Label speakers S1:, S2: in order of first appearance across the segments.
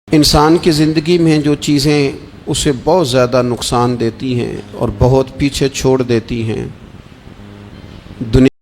S1: انسان کی زندگی میں جو چیزیں اسے بہت زیادہ نقصان دیتی ہیں اور بہت پیچھے چھوڑ دیتی ہیں، دنیا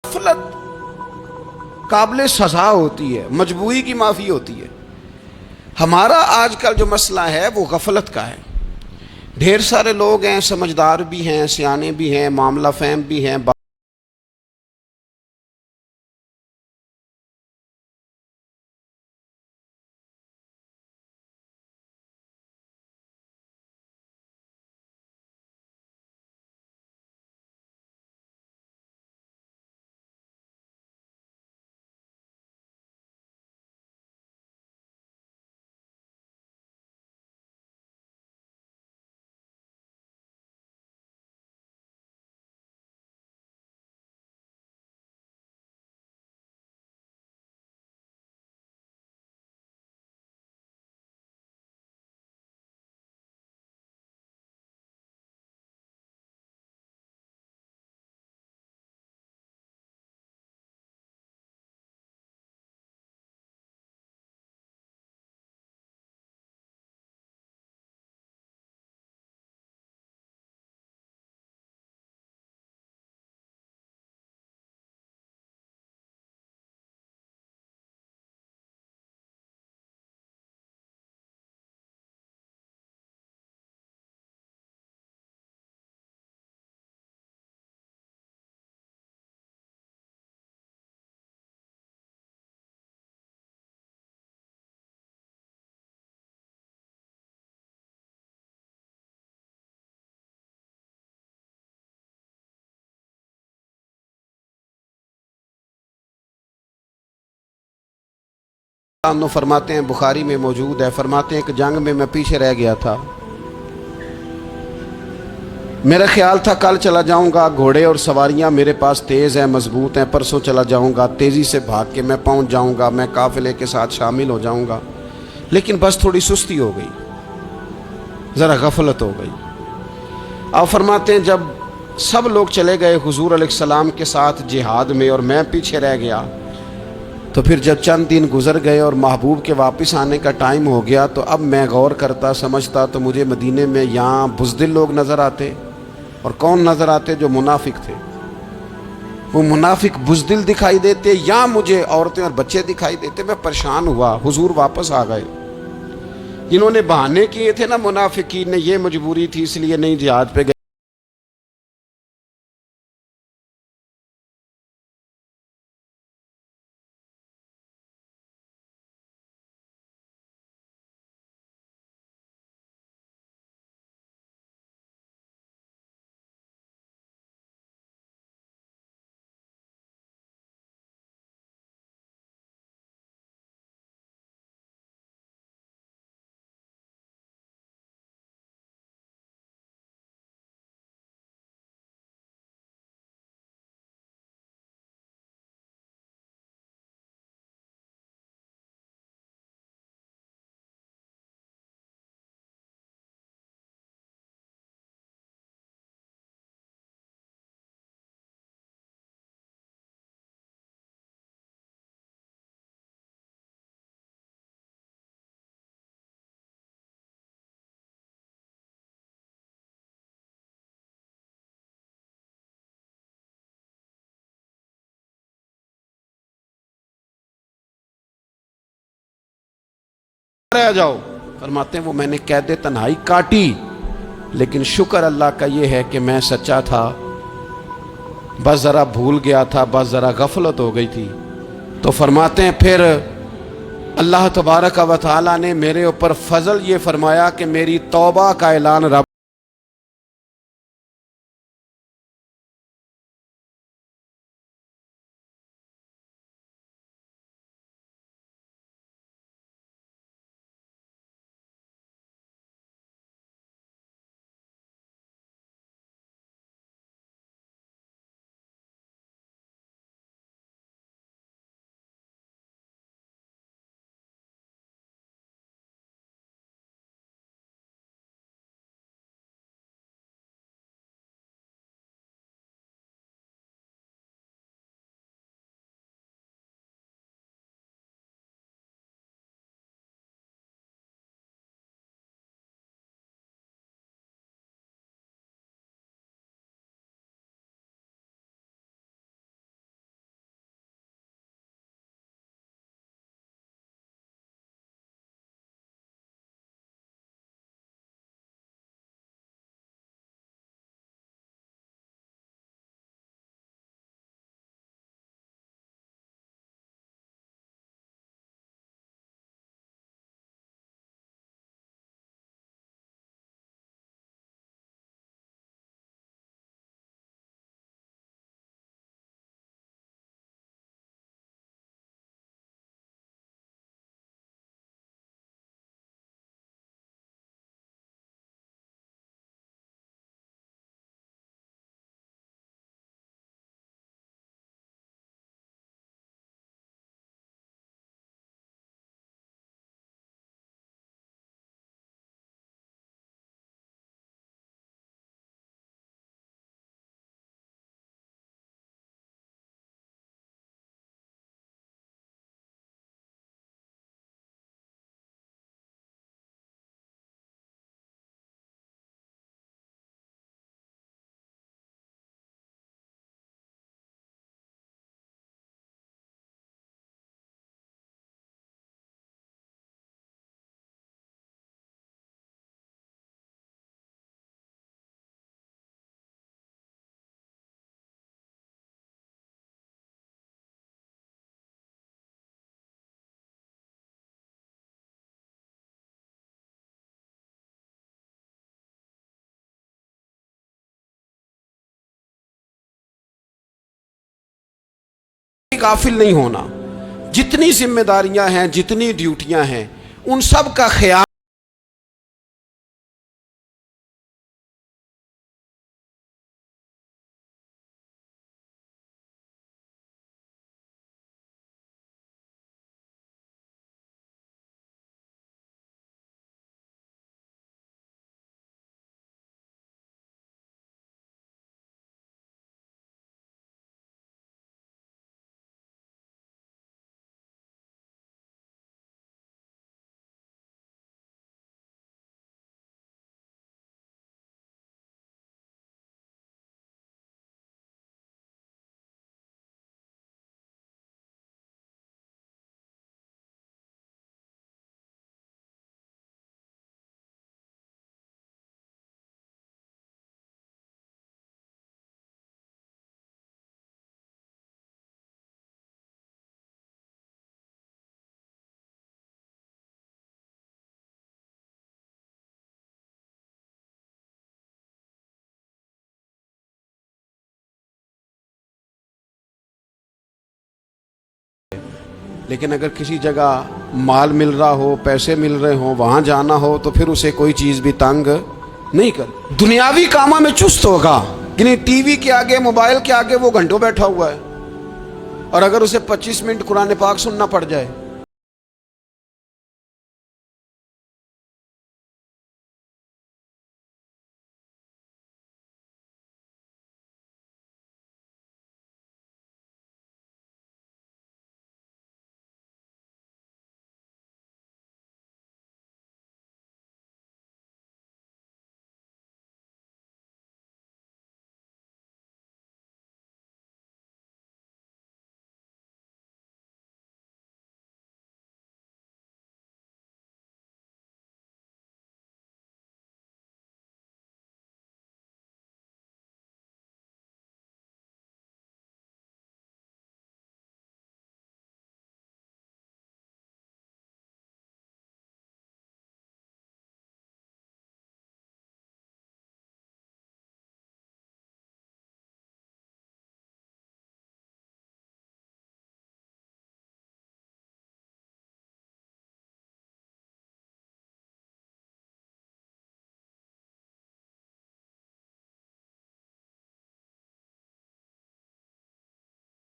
S1: غفلت قابل سزا ہوتی ہے، مجبوری کی معافی ہوتی ہے۔ ہمارا آج کل جو مسئلہ ہے وہ غفلت کا ہے۔ ڈھیر سارے لوگ ہیں، سمجھدار بھی ہیں، سیانے بھی ہیں، معاملہ فہم بھی ہیں، عنہ فرماتے ہیں، بخاری میں موجود ہے، فرماتے ہیں کہ جنگ میں پیچھے رہ گیا تھا، میرا خیال تھا کل چلا جاؤں گا، گھوڑے اور سواریاں میرے پاس تیز ہیں، مضبوط ہیں، پرسوں چلا جاؤں گا، تیزی سے بھاگ کے میں پہنچ جاؤں گا، میں قافلے کے ساتھ شامل ہو جاؤں گا، لیکن بس تھوڑی سستی ہو گئی، ذرا غفلت ہو گئی۔ آپ فرماتے ہیں جب سب لوگ چلے گئے حضور علیہ السلام کے ساتھ جہاد میں اور میں پیچھے رہ گیا، تو پھر جب چند دن گزر گئے اور محبوب کے واپس آنے کا ٹائم ہو گیا، تو اب میں غور کرتا سمجھتا تو مجھے مدینے میں یہاں بزدل لوگ نظر آتے، اور کون نظر آتے؟ جو منافق تھے، وہ منافق بزدل دکھائی دیتے، یا مجھے عورتیں اور بچے دکھائی دیتے۔ میں پریشان ہوا، حضور واپس آ گئے۔ جنہوں نے بہانے کیے تھے نا منافقین نے، یہ مجبوری تھی اس لیے نہیں جہاد پہ گئے، رہ جاؤ۔ فرماتے ہیں وہ میں نے قید تنہائی کاٹی، لیکن شکر اللہ کا یہ ہے کہ میں سچا تھا، بس ذرا بھول گیا تھا، بس ذرا غفلت ہو گئی تھی۔ تو فرماتے ہیں پھر اللہ تبارک و تعالیٰ نے میرے اوپر فضل یہ فرمایا کہ میری توبہ کا اعلان رب غافل نہیں ہونا۔ جتنی ذمہ داریاں ہیں، جتنی ڈیوٹیاں ہیں، ان سب کا خیال لیکن اگر کسی جگہ مال مل رہا ہو، پیسے مل رہے ہوں، وہاں جانا ہو تو پھر اسے کوئی چیز بھی تنگ نہیں کر۔ دنیاوی کاموں میں چست ہوگا، یعنی ٹی وی کے آگے، موبائل کے آگے وہ گھنٹوں بیٹھا ہوا ہے، اور اگر اسے 25 منٹ قرآن پاک سننا پڑ جائے،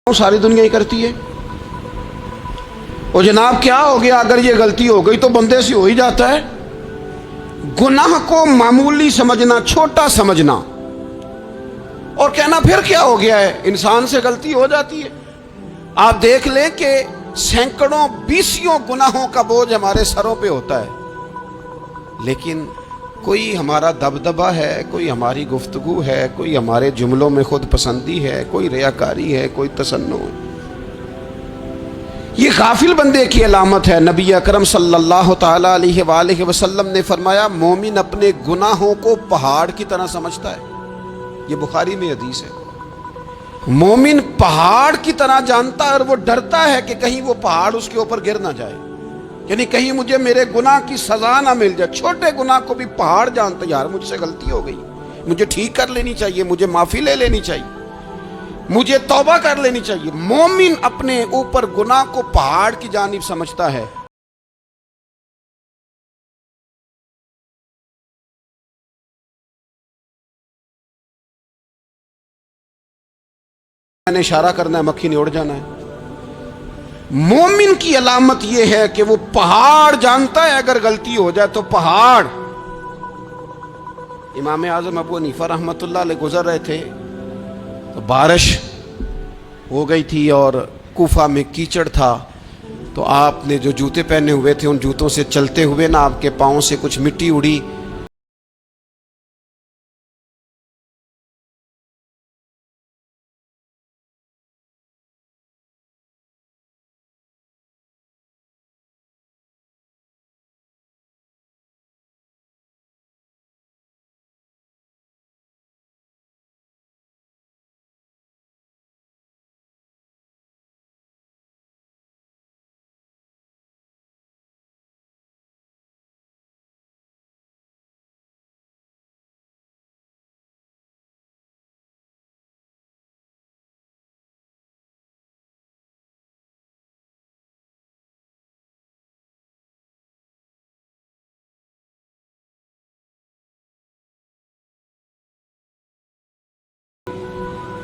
S1: ساری دنیا ہی کرتی ہے۔ اور جناب کیا ہو گیا اگر یہ غلطی ہو گئی تو بندے سے ہو ہی جاتا ہے۔ گناہ کو معمولی سمجھنا، چھوٹا سمجھنا، اور کہنا پھر کیا ہو گیا ہے، انسان سے غلطی ہو جاتی ہے۔ آپ دیکھ لیں کہ سینکڑوں، بیسیوں گناہوں کا بوجھ ہمارے سروں پہ ہوتا ہے، لیکن کوئی ہمارا دبدبہ ہے، کوئی ہماری گفتگو ہے، کوئی ہمارے جملوں میں خود پسندی ہے، کوئی ریاکاری ہے، کوئی تصنع ہے۔ یہ غافل بندے کی علامت ہے۔ نبی اکرم صلی اللہ تعالیٰ علیہ وآلہ وسلم نے فرمایا، مومن اپنے گناہوں کو پہاڑ کی طرح سمجھتا ہے۔ یہ بخاری میں حدیث ہے۔ مومن پہاڑ کی طرح جانتا ہے، اور وہ ڈرتا ہے کہ کہیں وہ پہاڑ اس کے اوپر گر نہ جائے، یعنی کہیں مجھے میرے گناہ کی سزا نہ مل جائے۔ چھوٹے گناہ کو بھی پہاڑ جانتا ہے، یار مجھ سے غلطی ہو گئی، مجھے ٹھیک کر لینی چاہیے، مجھے معافی لے لینی چاہیے، مجھے توبہ کر لینی چاہیے۔ مومن اپنے اوپر گناہ کو پہاڑ کی جانب سمجھتا ہے۔ میں نے اشارہ کرنا ہے، مکھی نے اڑ جانا ہے۔ مومن کی علامت یہ ہے کہ وہ پہاڑ جانتا ہے، اگر غلطی ہو جائے تو پہاڑ۔ امام اعظم ابو حنیفہ رحمۃ اللہ علیہ گزر رہے تھے تو بارش ہو گئی تھی اور کوفہ میں کیچڑ تھا، تو آپ نے جو جوتے پہنے ہوئے تھے ان جوتوں سے چلتے ہوئے نا آپ کے پاؤں سے کچھ مٹی اڑی،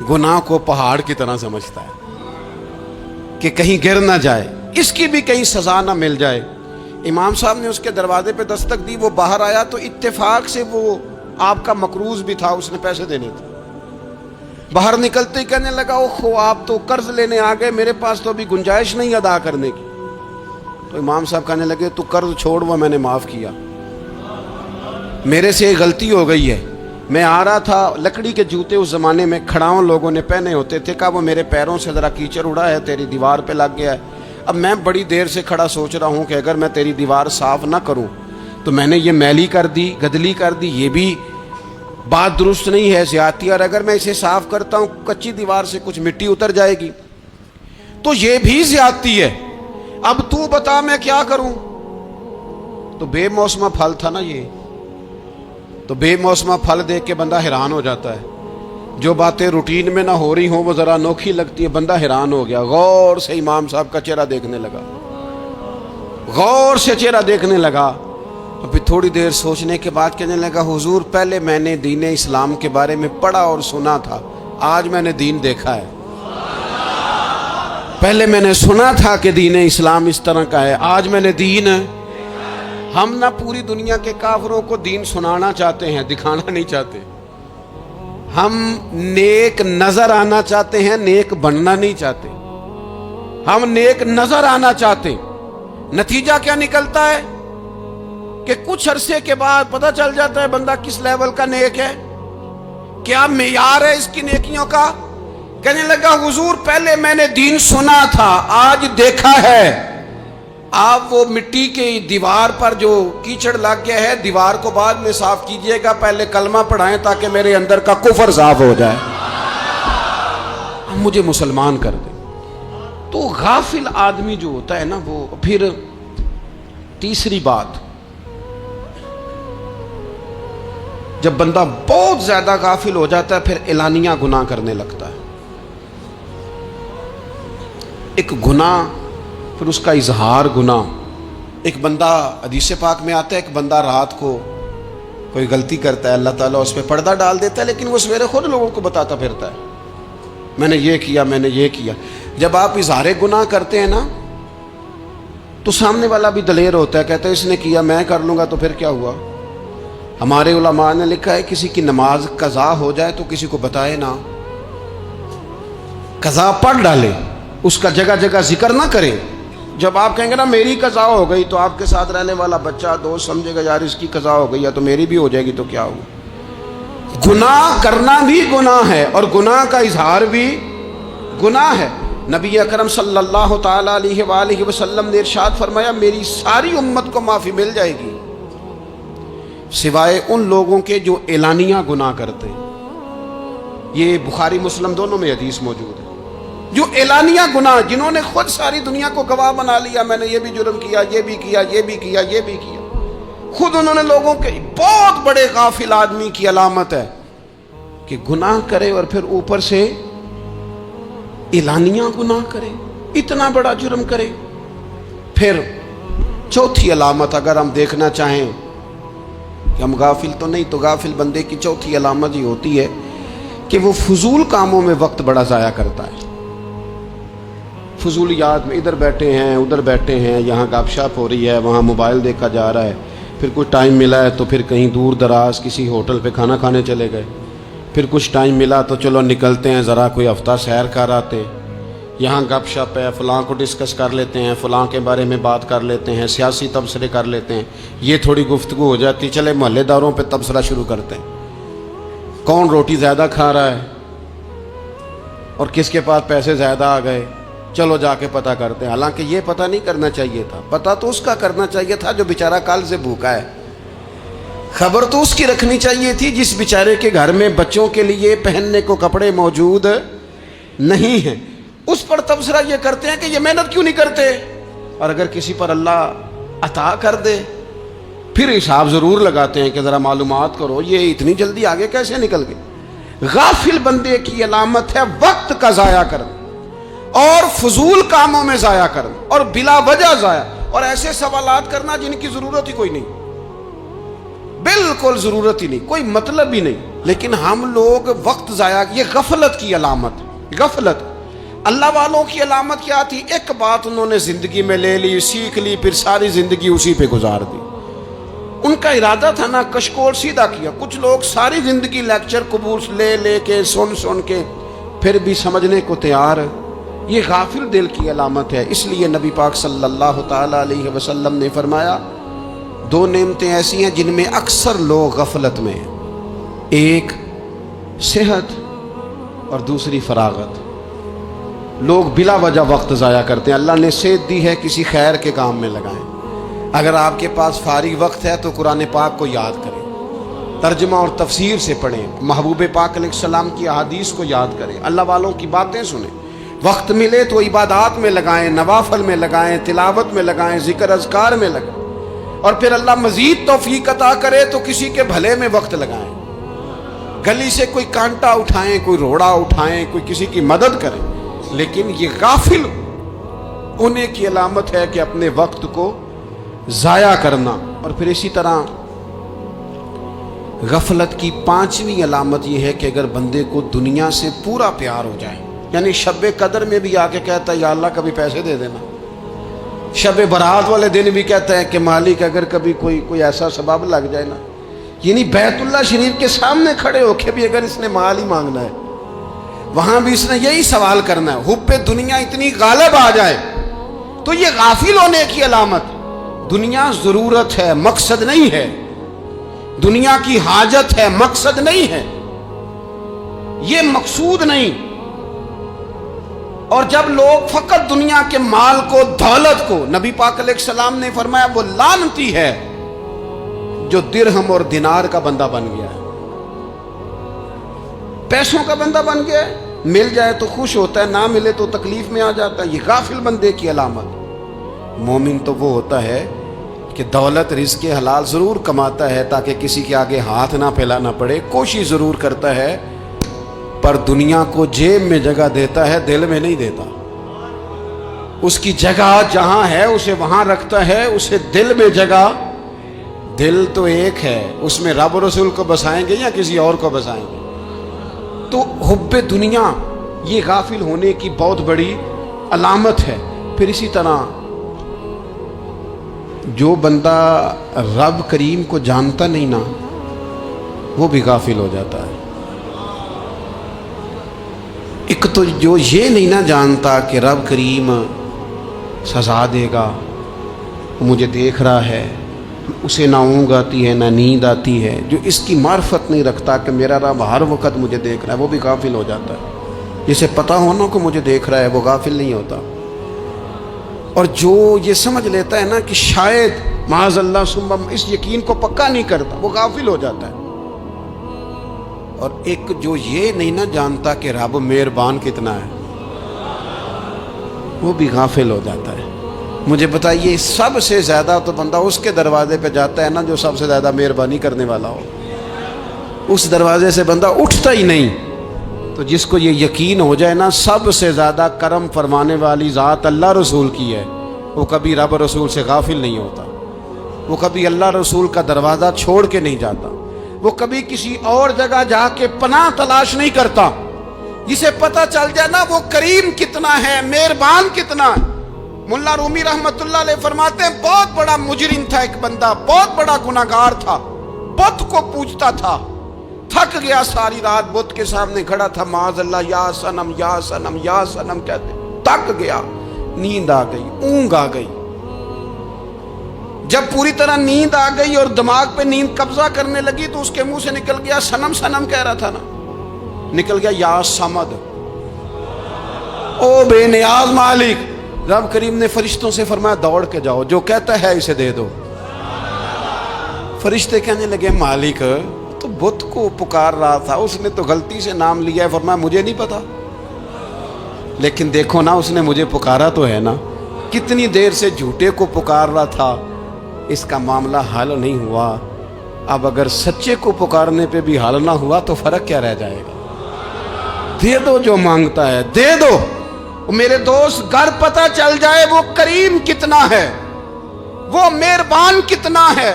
S1: گناہ کو پہاڑ کی طرح سمجھتا ہے کہ کہیں گر نہ جائے، اس کی بھی کہیں سزا نہ مل جائے۔ امام صاحب نے اس کے دروازے پہ دستک دی، وہ باہر آیا تو اتفاق سے وہ آپ کا مقروض بھی تھا، اس نے پیسے دینے تھے۔ باہر نکلتے ہی کہنے لگا اوہ آپ تو قرض لینے آ گئے، میرے پاس تو ابھی گنجائش نہیں ادا کرنے کی۔ تو امام صاحب کہنے لگے تو قرض چھوڑ، وہ میں نے معاف کیا، میرے سے ایک غلطی ہو گئی ہے۔ میں آ رہا تھا، لکڑی کے جوتے اس زمانے میں کھڑاؤں لوگوں نے پہنے ہوتے تھے، کہا وہ میرے پیروں سے ذرا کیچڑ اڑا ہے، تیری دیوار پہ لگ گیا ہے۔ اب میں بڑی دیر سے کھڑا سوچ رہا ہوں کہ اگر میں تیری دیوار صاف نہ کروں تو میں نے یہ میلی کر دی، گدلی کر دی، یہ بھی بات درست نہیں ہے، زیادتی، اور اگر میں اسے صاف کرتا ہوں کچی دیوار سے کچھ مٹی اتر جائے گی تو یہ بھی زیادتی ہے، اب تو بتا میں کیا کروں۔ تو بے موسمہ پھل تھا نا یہ، تو بے موسمہ پھل دیکھ کے بندہ حیران ہو جاتا ہے، جو باتیں روٹین میں نہ ہو رہی ہوں وہ ذرا انوکھی لگتی ہے، بندہ حیران ہو گیا، غور سے امام صاحب کا چہرہ دیکھنے لگا، غور سے چہرہ دیکھنے لگا، اور پھر تھوڑی دیر سوچنے کے بعد کہنے لگا حضور پہلے میں نے دین اسلام کے بارے میں پڑھا اور سنا تھا، آج میں نے دین دیکھا ہے۔ پہلے میں نے سنا تھا کہ دین اسلام اس طرح کا ہے، آج میں نے دین۔ ہم نہ پوری دنیا کے کافروں کو دین سنانا چاہتے ہیں، دکھانا نہیں چاہتے، ہم نیک نظر آنا چاہتے ہیں، نیک بننا نہیں چاہتے، ہم نیک نظر آنا چاہتے ہیں۔ نتیجہ کیا نکلتا ہے کہ کچھ عرصے کے بعد پتہ چل جاتا ہے بندہ کس لیول کا نیک ہے، کیا معیار ہے اس کی نیکیوں کا۔ کہنے لگا حضور پہلے میں نے دین سنا تھا، آج دیکھا ہے۔ آپ وہ مٹی کی دیوار پر جو کیچڑ لگ گیا ہے، دیوار کو بعد میں صاف کیجئے گا، پہلے کلمہ پڑھائیں تاکہ میرے اندر کا کفر صاف ہو جائے، مجھے مسلمان کر دیں۔ تو غافل آدمی جو ہوتا ہے نا، وہ پھر تیسری بات، جب بندہ بہت زیادہ غافل ہو جاتا ہے پھر اعلانیہ گناہ کرنے لگتا ہے۔ ایک گناہ، پھر اس کا اظہار گناہ۔ ایک بندہ، حدیث پاک میں آتا ہے، ایک بندہ رات کو کوئی غلطی کرتا ہے، اللہ تعالیٰ اس پہ پردہ ڈال دیتا ہے، لیکن وہ سویرے خود لوگوں کو بتاتا پھرتا ہے میں نے یہ کیا، میں نے یہ کیا۔ جب آپ اظہار گناہ کرتے ہیں نا تو سامنے والا بھی دلیر ہوتا ہے، کہتا ہے اس نے کیا میں کر لوں گا تو پھر کیا ہوا۔ ہمارے علماء نے لکھا ہے کسی کی نماز قضا ہو جائے تو کسی کو بتائے نہ، قضا پڑھ ڈالے، اس کا جگہ جگہ ذکر نہ کرے۔ جب آپ کہیں گے نا میری قضا ہو گئی تو آپ کے ساتھ رہنے والا بچہ دوست سمجھے گا یار اس کی قضا ہو گئی، یا تو میری بھی ہو جائے گی تو کیا ہوگا۔ گناہ کرنا بھی گناہ ہے اور گناہ کا اظہار بھی گناہ ہے۔ نبی اکرم صلی اللہ تعالی علیہ وآلہ وسلم نے ارشاد فرمایا میری ساری امت کو معافی مل جائے گی سوائے ان لوگوں کے جو اعلانیہ گناہ کرتے ہیں۔ یہ بخاری مسلم دونوں میں حدیث موجود ہے۔ جو اعلانیہ گناہ، جنہوں نے خود ساری دنیا کو گواہ بنا لیا، میں نے یہ بھی جرم کیا، یہ بھی کیا، یہ بھی کیا، یہ بھی کیا، خود انہوں نے لوگوں کے، بہت بڑے غافل آدمی کی علامت ہے کہ گناہ کرے اور پھر اوپر سے اعلانیہ گناہ کرے، اتنا بڑا جرم کرے۔ پھر چوتھی علامت اگر ہم دیکھنا چاہیں کہ ہم غافل تو نہیں، تو غافل بندے کی چوتھی علامت یہ ہوتی ہے کہ وہ فضول کاموں میں وقت بڑا ضائع کرتا ہے۔ فضولیات میں ادھر بیٹھے ہیں، ادھر بیٹھے ہیں، یہاں گپ شپ ہو رہی ہے، وہاں موبائل دیکھا جا رہا ہے، پھر کچھ ٹائم ملا ہے تو پھر کہیں دور دراز کسی ہوٹل پہ کھانا کھانے چلے گئے، پھر کچھ ٹائم ملا تو چلو نکلتے ہیں ذرا کوئی ہفتہ سیر کر آتے ہیں، یہاں گپ شپ ہے، فلاں کو ڈسکس کر لیتے ہیں، فلاں کے بارے میں بات کر لیتے ہیں، سیاسی تبصرے کر لیتے ہیں، یہ تھوڑی گفتگو ہو جاتی، چلے محلے داروں پہ تبصرہ شروع کرتے ہیں، کون روٹی زیادہ کھا رہا ہے اور کس کے پاس پیسے زیادہ آ گئے، چلو جا کے پتہ کرتے ہیں۔ حالانکہ یہ پتہ نہیں کرنا چاہیے تھا، پتہ تو اس کا کرنا چاہیے تھا جو بیچارہ کل سے بھوکا ہے، خبر تو اس کی رکھنی چاہیے تھی جس بیچارے کے گھر میں بچوں کے لیے پہننے کو کپڑے موجود نہیں ہیں، اس پر تبصرہ یہ کرتے ہیں کہ یہ محنت کیوں نہیں کرتے، اور اگر کسی پر اللہ عطا کر دے پھر حساب ضرور لگاتے ہیں کہ ذرا معلومات کرو یہ اتنی جلدی آگے کیسے نکل گئے۔ غافل بندے کی علامت ہے وقت کا ضائع کرنا اور فضول کاموں میں ضائع کرنا اور بلا وجہ ضائع، اور ایسے سوالات کرنا جن کی ضرورت ہی کوئی نہیں، بالکل ضرورت ہی نہیں، کوئی مطلب ہی نہیں۔ لیکن ہم لوگ وقت ضائع، یہ غفلت کی علامت، غفلت۔ اللہ والوں کی علامت کیا تھی؟ ایک بات انہوں نے زندگی میں لے لی، سیکھ لی، پھر ساری زندگی اسی پہ گزار دی۔ ان کا ارادہ تھا نا کشکول سیدھا کیا۔ کچھ لوگ ساری زندگی لیکچر قبول لے لے کے سن کے پھر بھی سمجھنے کو تیار، یہ غافل دل کی علامت ہے۔ اس لیے نبی پاک صلی اللہ تعالی علیہ وسلم نے فرمایا دو نعمتیں ایسی ہیں جن میں اکثر لوگ غفلت میں ہیں، ایک صحت اور دوسری فراغت۔ لوگ بلا وجہ وقت ضائع کرتے ہیں۔ اللہ نے صحت دی ہے، کسی خیر کے کام میں لگائیں۔ اگر آپ کے پاس فارغ وقت ہے تو قرآن پاک کو یاد کریں، ترجمہ اور تفسیر سے پڑھیں، محبوب پاک علیہ السلام کی احادیث کو یاد کریں، اللہ والوں کی باتیں سنیں۔ وقت ملے تو عبادات میں لگائیں، نوافل میں لگائیں، تلاوت میں لگائیں، ذکر اذکار میں لگائیں، اور پھر اللہ مزید توفیق عطا کرے تو کسی کے بھلے میں وقت لگائیں۔ گلی سے کوئی کانٹا اٹھائیں، کوئی روڑا اٹھائیں، کوئی کسی کی مدد کریں۔ لیکن یہ غافل ہونے کی علامت ہے کہ اپنے وقت کو ضائع کرنا۔ اور پھر اسی طرح غفلت کی پانچویں علامت یہ ہے کہ اگر بندے کو دنیا سے پورا پیار ہو جائے، یعنی شب قدر میں بھی آ کے کہتا ہے یا اللہ کبھی پیسے دے دینا، شب برات والے دن بھی کہتا ہے کہ مالک اگر کبھی کوئی ایسا سبب لگ جائے نا، یعنی بیت اللہ شریف کے سامنے کھڑے ہو کے بھی اگر اس نے مال ہی مانگنا ہے، وہاں بھی اس نے یہی سوال کرنا ہے، حب دنیا اتنی غالب آ جائے تو یہ غافل ہونے کی علامت۔ دنیا ضرورت ہے، مقصد نہیں ہے، دنیا کی حاجت ہے، مقصد نہیں ہے، یہ مقصود نہیں۔ اور جب لوگ فقط دنیا کے مال کو، دولت کو، نبی پاک علیہ السلام نے فرمایا وہ لعنتی ہے جو درہم اور دینار کا بندہ بن گیا ہے، پیسوں کا بندہ بن گیا ہے، مل جائے تو خوش ہوتا ہے، نہ ملے تو تکلیف میں آ جاتا ہے۔ یہ غافل بندے کی علامت۔ مومن تو وہ ہوتا ہے کہ دولت رزق حلال ضرور کماتا ہے تاکہ کسی کے آگے ہاتھ نہ پھیلانا پڑے، کوشش ضرور کرتا ہے، پر دنیا کو جیب میں جگہ دیتا ہے، دل میں نہیں دیتا۔ اس کی جگہ جہاں ہے اسے وہاں رکھتا ہے، اسے دل میں جگہ، دل تو ایک ہے، اس میں رب رسول کو بسائیں گے یا کسی اور کو بسائیں گے؟ تو حب دنیا یہ غافل ہونے کی بہت بڑی علامت ہے۔ پھر اسی طرح جو بندہ رب کریم کو جانتا نہیں نا، وہ بھی غافل ہو جاتا ہے۔ ایک تو جو یہ نہیں نہ جانتا کہ رب کریم سزا دے گا، مجھے دیکھ رہا ہے، اسے نہ اونگ آتی ہے نہ نیند آتی ہے، جو اس کی معرفت نہیں رکھتا کہ میرا رب ہر وقت مجھے دیکھ رہا ہے، وہ بھی غافل ہو جاتا ہے۔ جسے پتہ ہونا کہ مجھے دیکھ رہا ہے وہ غافل نہیں ہوتا۔ اور جو یہ سمجھ لیتا ہے نا کہ شاید معاذ اللہ ثم، اس یقین کو پکا نہیں کرتا، وہ غافل ہو جاتا ہے۔ اور ایک جو یہ نہیں نہ جانتا کہ رب مہربان کتنا ہے، وہ بھی غافل ہو جاتا ہے۔ مجھے بتائیے سب سے زیادہ تو بندہ اس کے دروازے پہ جاتا ہے نا جو سب سے زیادہ مہربانی کرنے والا ہو، اس دروازے سے بندہ اٹھتا ہی نہیں۔ تو جس کو یہ یقین ہو جائے نا سب سے زیادہ کرم فرمانے والی ذات اللہ رسول کی ہے، وہ کبھی رب رسول سے غافل نہیں ہوتا، وہ کبھی اللہ رسول کا دروازہ چھوڑ کے نہیں جاتا، وہ کبھی کسی اور جگہ جا کے پناہ تلاش نہیں کرتا۔ جسے پتہ چل جائے نا وہ کریم کتنا ہے، مہربان کتنا ہے۔ ملا رومی رحمت اللہ علیہ فرماتے ہیں بہت بڑا مجرم تھا ایک بندہ، بہت بڑا گناہگار تھا، بت کو پوجتا تھا، تھک گیا، ساری رات بت کے سامنے کھڑا تھا، معاذ اللہ یا صنم یا صنم یا صنم کہتے، تھک گیا، نیند آ گئی، اونگ آ گئی۔ جب پوری طرح نیند آ گئی اور دماغ پہ نیند قبضہ کرنے لگی تو اس کے منہ سے نکل گیا، صنم صنم کہہ رہا تھا نا، نکل گیا یا صمد، او بے نیاز مالک۔ رب کریم نے فرشتوں سے فرمایا دوڑ کے جاؤ، جو کہتا ہے اسے دے دو۔ فرشتے کہنے لگے مالک تو بت کو پکار رہا تھا، اس نے تو غلطی سے نام لیا ہے، فرمایا مجھے نہیں پتا، لیکن دیکھو نا اس نے مجھے پکارا تو ہے نا، کتنی دیر سے جھوٹے کو پکار رہا تھا، اس کا معاملہ حل نہیں ہوا، اب اگر سچے کو پکارنے پہ بھی حل نہ ہوا تو فرق کیا رہ جائے گا؟ دے دو جو مانگتا ہے، دے دو۔ میرے دوست گھر پتہ چل جائے وہ کریم کتنا ہے، وہ مہربان کتنا ہے،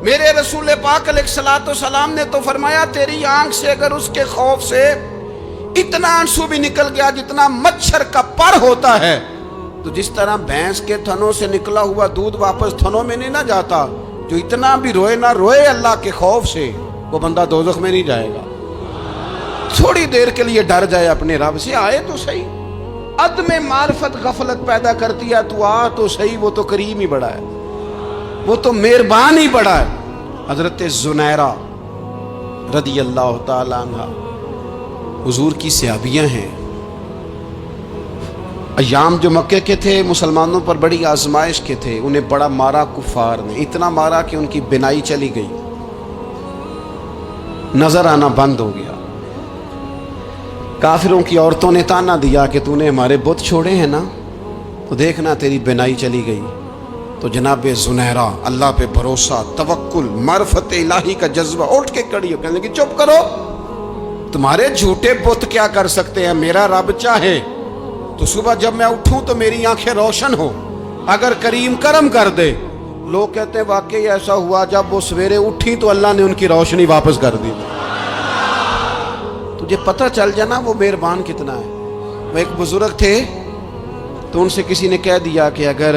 S1: میرے رسول پاک علیہ الصلوۃ والسلام نے تو فرمایا تیری آنکھ سے اگر اس کے خوف سے اتنا آنسو بھی نکل گیا جتنا مچھر کا پر ہوتا ہے، تو جس طرح بھینس کے تھنوں سے نکلا ہوا دودھ واپس تھنوں میں نہیں نہ جاتا، جو اتنا بھی روئے نہ روئے اللہ کے خوف سے، وہ بندہ دوزخ میں نہیں جائے گا۔ تھوڑی دیر کے لیے ڈر جائے اپنے رب سے، آئے تو صحیح۔ عدم معرفت غفلت پیدا کرتی ہے، تو آ تو صحیح، وہ تو کریم ہی بڑا ہے، وہ تو مہربان ہی بڑا ہے۔ حضرت زنیرہ رضی اللہ تعالی عنہ حضور کی صحابیاں ہیں۔ ایام جو مکے کے تھے مسلمانوں پر بڑی آزمائش کے تھے، انہیں بڑا مارا کفار نے، اتنا مارا کہ ان کی بینائی چلی گئی، نظر آنا بند ہو گیا۔ کافروں کی عورتوں نے تانا دیا کہ تو نے ہمارے بت چھوڑے ہیں نا، تو دیکھنا تیری بینائی چلی گئی۔ تو جناب زنیرہ اللہ پہ بھروسہ، توکل، معرفت الہی کا جذبہ، اٹھ کے کھڑی ہو کہنے لگی چپ کرو، تمہارے جھوٹے بت کیا کر سکتے ہیں، میرا رب چاہے تو صبح جب میں اٹھوں تو میری آنکھیں روشن ہو، اگر کریم کرم کر دے۔ لوگ کہتے ہیں واقعی ایسا ہوا، جب وہ سویرے اٹھی تو اللہ نے ان کی روشنی واپس کر دی۔ تجھے پتہ چل جانا وہ مہربان کتنا ہے۔ وہ ایک بزرگ تھے تو ان سے کسی نے کہہ دیا کہ اگر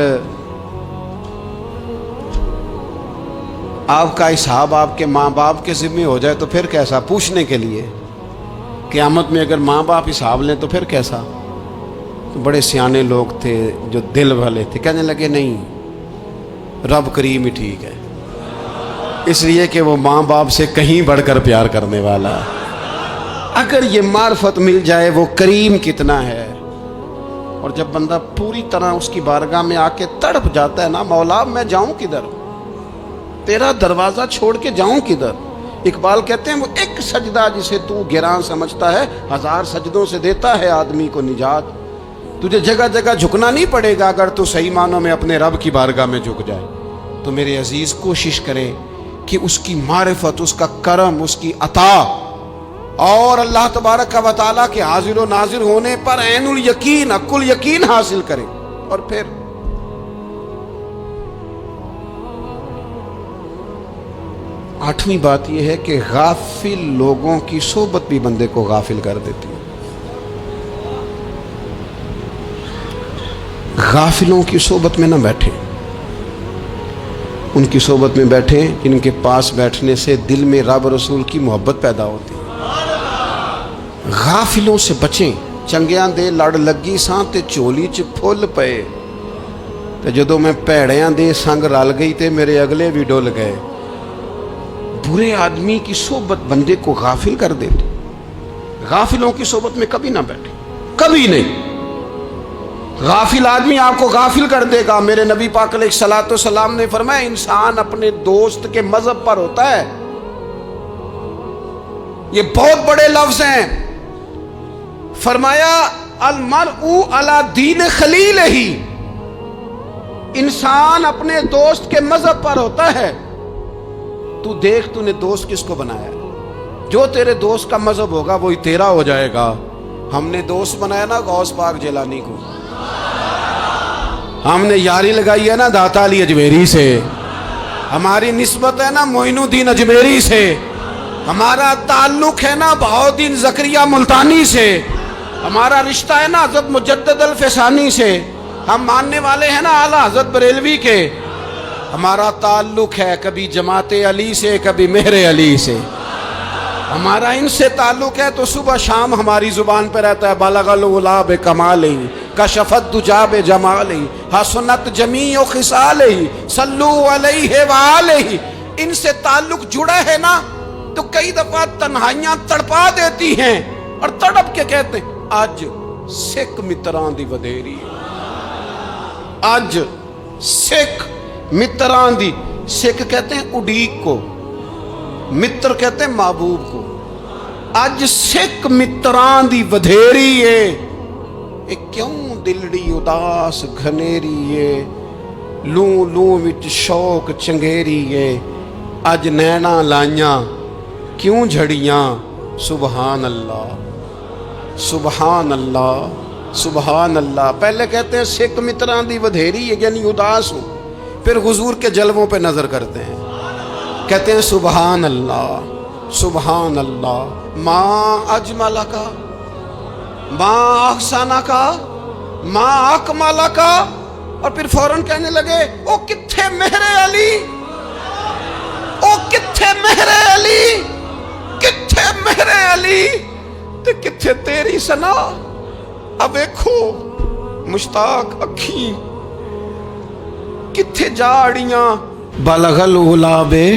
S1: آپ کا حساب آپ کے ماں باپ کے ذمہ ہو جائے تو پھر کیسا، پوچھنے کے لیے قیامت میں اگر ماں باپ حساب لیں تو پھر کیسا۔ تو بڑے سیانے لوگ تھے جو دل والے تھے، کہنے لگے نہیں، رب کریم ہی ٹھیک ہے، اس لیے کہ وہ ماں باپ سے کہیں بڑھ کر پیار کرنے والا ہے۔ اگر یہ معرفت مل جائے وہ کریم کتنا ہے۔ اور جب بندہ پوری طرح اس کی بارگاہ میں آ کے تڑپ جاتا ہے نا، مولا میں جاؤں کدھر، تیرا دروازہ چھوڑ کے جاؤں کدھر۔ اقبال کہتے ہیں وہ ایک سجدہ جسے تو گراں سمجھتا ہے، 1000 سجدوں سے دیتا ہے آدمی کو نجات۔ تجھے جگہ جگہ جھکنا نہیں پڑے گا اگر تو صحیح معنوں میں اپنے رب کی بارگاہ میں جھک جائے۔ تو میرے عزیز کوشش کرے کہ اس کی معرفت، اس کا کرم، اس کی عطا اور اللہ تبارک و تعالیٰ کے حاضر و ناظر ہونے پر عین الیقین، حق الیقین حاصل کرے۔ اور پھر 8ویں بات یہ ہے کہ غافل لوگوں کی صحبت بھی بندے کو غافل کر دیتی ہے۔ غافلوں کی صحبت میں نہ بیٹھیں، ان کی صحبت میں بیٹھیں جن کے پاس بیٹھنے سے دل میں رب رسول کی محبت پیدا ہوتی ہے۔ غافلوں سے بچیں۔ چنگیاں دے لڑ لگی ساں تے چولی چ پھل پئے، تے جدوں میں پیڑیاں دے سنگ رل گئی تے میرے اگلے بھی ڈول گئے۔ برے آدمی کی صحبت بندے کو غافل کر دیتی۔ غافلوں کی صحبت میں کبھی نہ بیٹھے، کبھی نہیں۔ غافل آدمی آپ کو غافل کر دے گا۔ میرے نبی پاک علیہ الصلوۃ والسلام نے فرمایا انسان اپنے دوست کے مذہب پر ہوتا ہے۔ یہ بہت بڑے لفظ ہیں۔ فرمایا المرء علی دین خلیلہ، انسان اپنے دوست کے مذہب پر ہوتا ہے۔ تو دیکھ تو نے دوست کس کو بنایا ہے، جو تیرے دوست کا مذہب ہوگا وہی تیرا ہو جائے گا۔ ہم نے دوست بنایا نا غوث پاک جیلانی کو، ہم نے یاری لگائی ہے نا داتا علی اجمیری سے، ہماری نسبت ہے نا معین الدین اجمیری سے، ہمارا تعلق ہے نا بہاؤالدین زکریا ملتانی سے، ہمارا رشتہ ہے نا حضرت مجدد الفسانی سے، ہم ماننے والے ہیں نا اعلیٰ حضرت بریلوی کے، ہمارا تعلق ہے کبھی جماعت علی سے کبھی مہر علی سے، ہمارا ان سے تعلق ہے تو صبح شام ہماری زبان پہ رہتا ہے بالغ العلا بکمالہ کشفت دجا بجمالہ حسنت جمیع خصالہ صلو علیہ وآلہ۔ ان سے تعلق جڑا ہے نا تو کئی دفعہ تنہائیاں تڑپا دیتی ہیں اور تڑپ کے کہتے ہیں اج سکھ متران دی ودیری، اج سکھ متران دی، سکھ کہتے ہیں اڈیق کو، متر کہتے ہیں محبوب کو، اج سکھ متران دی ودھیری ہے، اے کیوں دلڑی اداس گھنیری ہے، لوں لوں وچ شوق چنگیری ہے، اج نینا لائیاں کیوں جھڑیاں، سبحان اللہ سبحان اللہ سبحان اللہ۔ پہلے کہتے ہیں سکھ متران دی ودھیری ہے یعنی اداس ہوں، پھر حضور کے جلووں پہ نظر کرتے ہیں، کہتے ہیں سبحان اللہ سبحان اللہ، ما اجمل کا، ما احسن کا، ما اکمل کا، اور پھر فوراً کہنے لگے او کتھے مہر علی، او کتھے مہر علی، کتھے مہر علی تے کتھے تیری سنا۔ اب دیکھو مشتاق اکھی کتھے جاڑیاں، بلغ العلا بے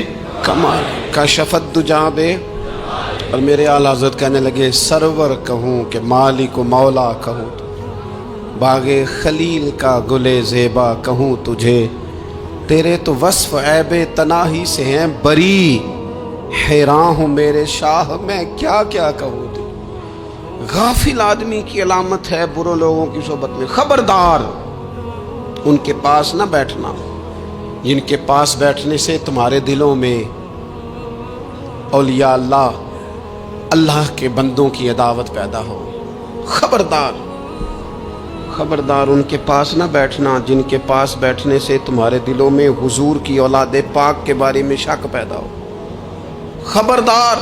S1: کمال، کشفت دجا بے، اور میرے اعلیٰ حضرت کہنے لگے سرور کہوں کہ مالک و مولا کہوں، باغ خلیل کا گلے زیبا کہوں تجھے، تیرے تو وصف عیب تناہی سے ہیں بری، حیران ہوں میرے شاہ میں کیا کیا کہوں تجھے۔ غافل آدمی کی علامت ہے برے لوگوں کی صحبت میں، خبردار ان کے پاس نہ بیٹھنا، جن کے پاس بیٹھنے سے تمہارے دلوں میں اولیاء اللہ، اللہ کے بندوں کی عداوت پیدا ہو۔ خبردار خبردار ان کے پاس نہ بیٹھنا جن کے پاس بیٹھنے سے تمہارے دلوں میں حضور کی اولاد پاک کے بارے میں شک پیدا ہو۔ خبردار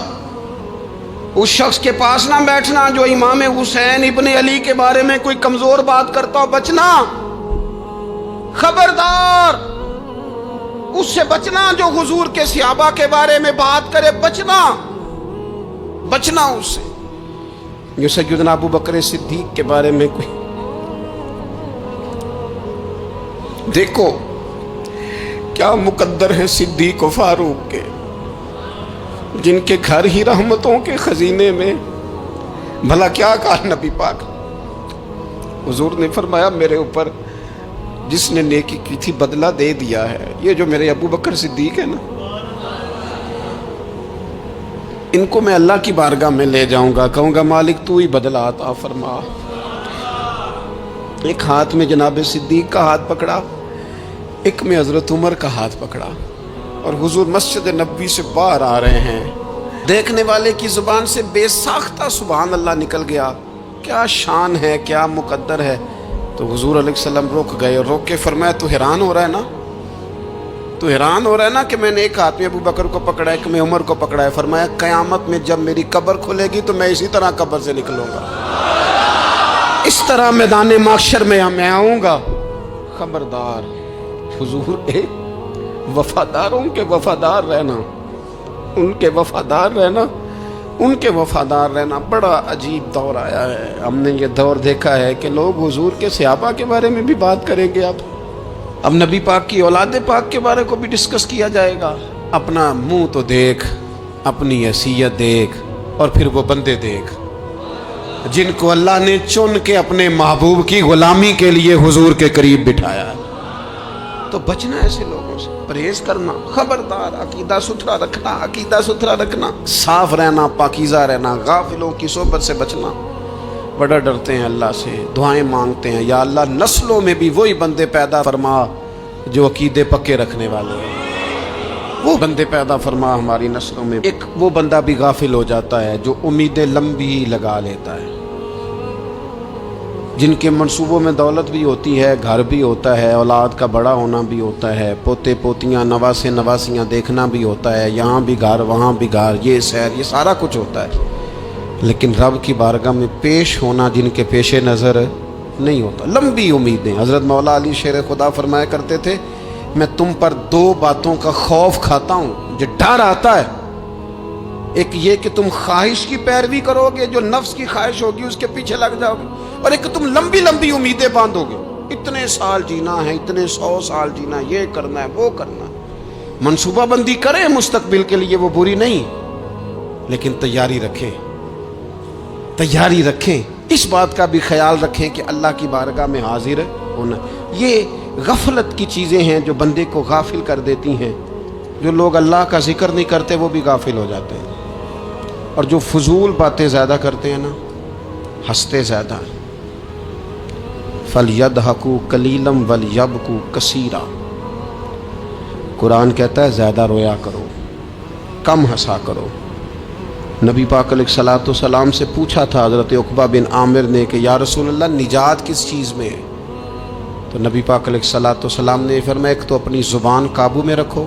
S1: اس شخص کے پاس نہ بیٹھنا جو امام حسین ابن علی کے بارے میں کوئی کمزور بات کرتا ہو، بچنا۔ خبردار اس سے بچنا جو حضور کے صحابہ کے بارے میں بات کرے، بچنا بچنا اس سے۔ جو سیدنا ابو بکر صدیق کے بارے میں کوئی، دیکھو کیا مقدر ہیں صدیق و فاروق کے، جن کے گھر ہی رحمتوں کے خزینے میں۔ بھلا کیا کہا نبی پاک، حضور نے فرمایا میرے اوپر جس نے نیکی کی تھی بدلہ دے دیا ہے۔ یہ جو میرے ابو بکر صدیق ہے نا، ان کو میں اللہ کی بارگاہ میں لے جاؤں گا، کہوں گا مالک تو ہی بدلہ عطا فرما۔ ایک ہاتھ میں جناب صدیق کا ہاتھ پکڑا، ایک میں حضرت عمر کا ہاتھ پکڑا، اور حضور مسجد نبوی سے باہر آ رہے ہیں۔ دیکھنے والے کی زبان سے بے ساختہ سبحان اللہ نکل گیا، کیا شان ہے، کیا مقدر ہے۔ تو حضور علیہ السلام رک گئے، اور روک کے فرمایا تو حیران ہو رہا ہے نا، تو حیران ہو رہا ہے نا کہ میں نے ایک ہاتھ میں ابو بکر کو پکڑا ہے، ایک میں عمر کو پکڑا ہے۔ فرمایا قیامت میں جب میری قبر کھلے گی تو میں اسی طرح قبر سے نکلوں گا، اس طرح میدان محشر میں میں آؤں گا۔ خبردار حضور وفاداروں کے وفادار رہنا، ان کے وفادار رہنا، ان کے وفادار رہنا۔ بڑا عجیب دور آیا ہے، ہم نے یہ دور دیکھا ہے کہ لوگ حضور کے صحابہ کے بارے میں بھی بات کریں گے، اب نبی پاک کی اولاد پاک کے بارے کو بھی ڈسکس کیا جائے گا۔ اپنا منہ تو دیکھ، اپنی حیثیت دیکھ، اور پھر وہ بندے دیکھ جن کو اللہ نے چن کے اپنے محبوب کی غلامی کے لیے حضور کے قریب بٹھایا ہے۔ تو بچنا ایسے لوگوں سے، پرہیز کرنا، خبردار عقیدہ ستھرا رکھنا، عقیدہ ستھرا رکھنا، صاف رہنا، پاکیزہ رہنا، غافلوں کی صحبت سے بچنا۔ بڑا ڈرتے ہیں اللہ سے، دعائیں مانگتے ہیں یا اللہ نسلوں میں بھی وہی بندے پیدا فرما جو عقیدے پکے رکھنے والے ہیں، وہ بندے پیدا فرما ہماری نسلوں میں۔ ایک وہ بندہ بھی غافل ہو جاتا ہے جو امیدیں لمبی لگا لیتا ہے، جن کے منصوبوں میں دولت بھی ہوتی ہے، گھر بھی ہوتا ہے، اولاد کا بڑا ہونا بھی ہوتا ہے، پوتے پوتیاں نواسے نواسیاں دیکھنا بھی ہوتا ہے، یہاں بھی گھر وہاں بھی گھر، یہ سیر، یہ سارا کچھ ہوتا ہے، لیکن رب کی بارگاہ میں پیش ہونا جن کے پیش نظر نہیں ہوتا۔ لمبی امیدیں۔ حضرت مولا علی شیر خدا فرمایا کرتے تھے میں تم پر دو باتوں کا خوف کھاتا ہوں، جو ڈر آتا ہے، ایک یہ کہ تم خواہش کی پیروی کرو گے، جو نفس کی خواہش ہوگی اس کے پیچھے لگ جاؤ گے، اور ایک تم لمبی لمبی امیدیں باندھو گے، اتنے سال جینا ہے، اتنے 100 سال جینا ہے، یہ کرنا ہے، وہ کرنا ہے۔ منصوبہ بندی کریں مستقبل کے لیے، وہ بری نہیں، لیکن تیاری رکھیں، تیاری رکھیں، اس بات کا بھی خیال رکھیں کہ اللہ کی بارگاہ میں حاضر ہونا۔ یہ غفلت کی چیزیں ہیں جو بندے کو غافل کر دیتی ہیں۔ جو لوگ اللہ کا ذکر نہیں کرتے وہ بھی غافل ہو جاتے ہیں، اور جو فضول باتیں زیادہ کرتے ہیں نا، ہنستے زیادہ۔ فَلْيَضْحَكُوا قَلِيلًا وَلْيَبْكُوا كَثِيرًا، قرآن کہتا ہے زیادہ رویا کرو، کم ہنسا کرو۔ نبی پاک علیہ الصلوۃ والسلام سے پوچھا تھا حضرت عقبہ بن عامر نے کہ یا رسول اللہ نجات کس چیز میں ہے؟ تو نبی پاک علیہ الصلوۃ والسلام نے فرمایا ایک تو اپنی زبان قابو میں رکھو،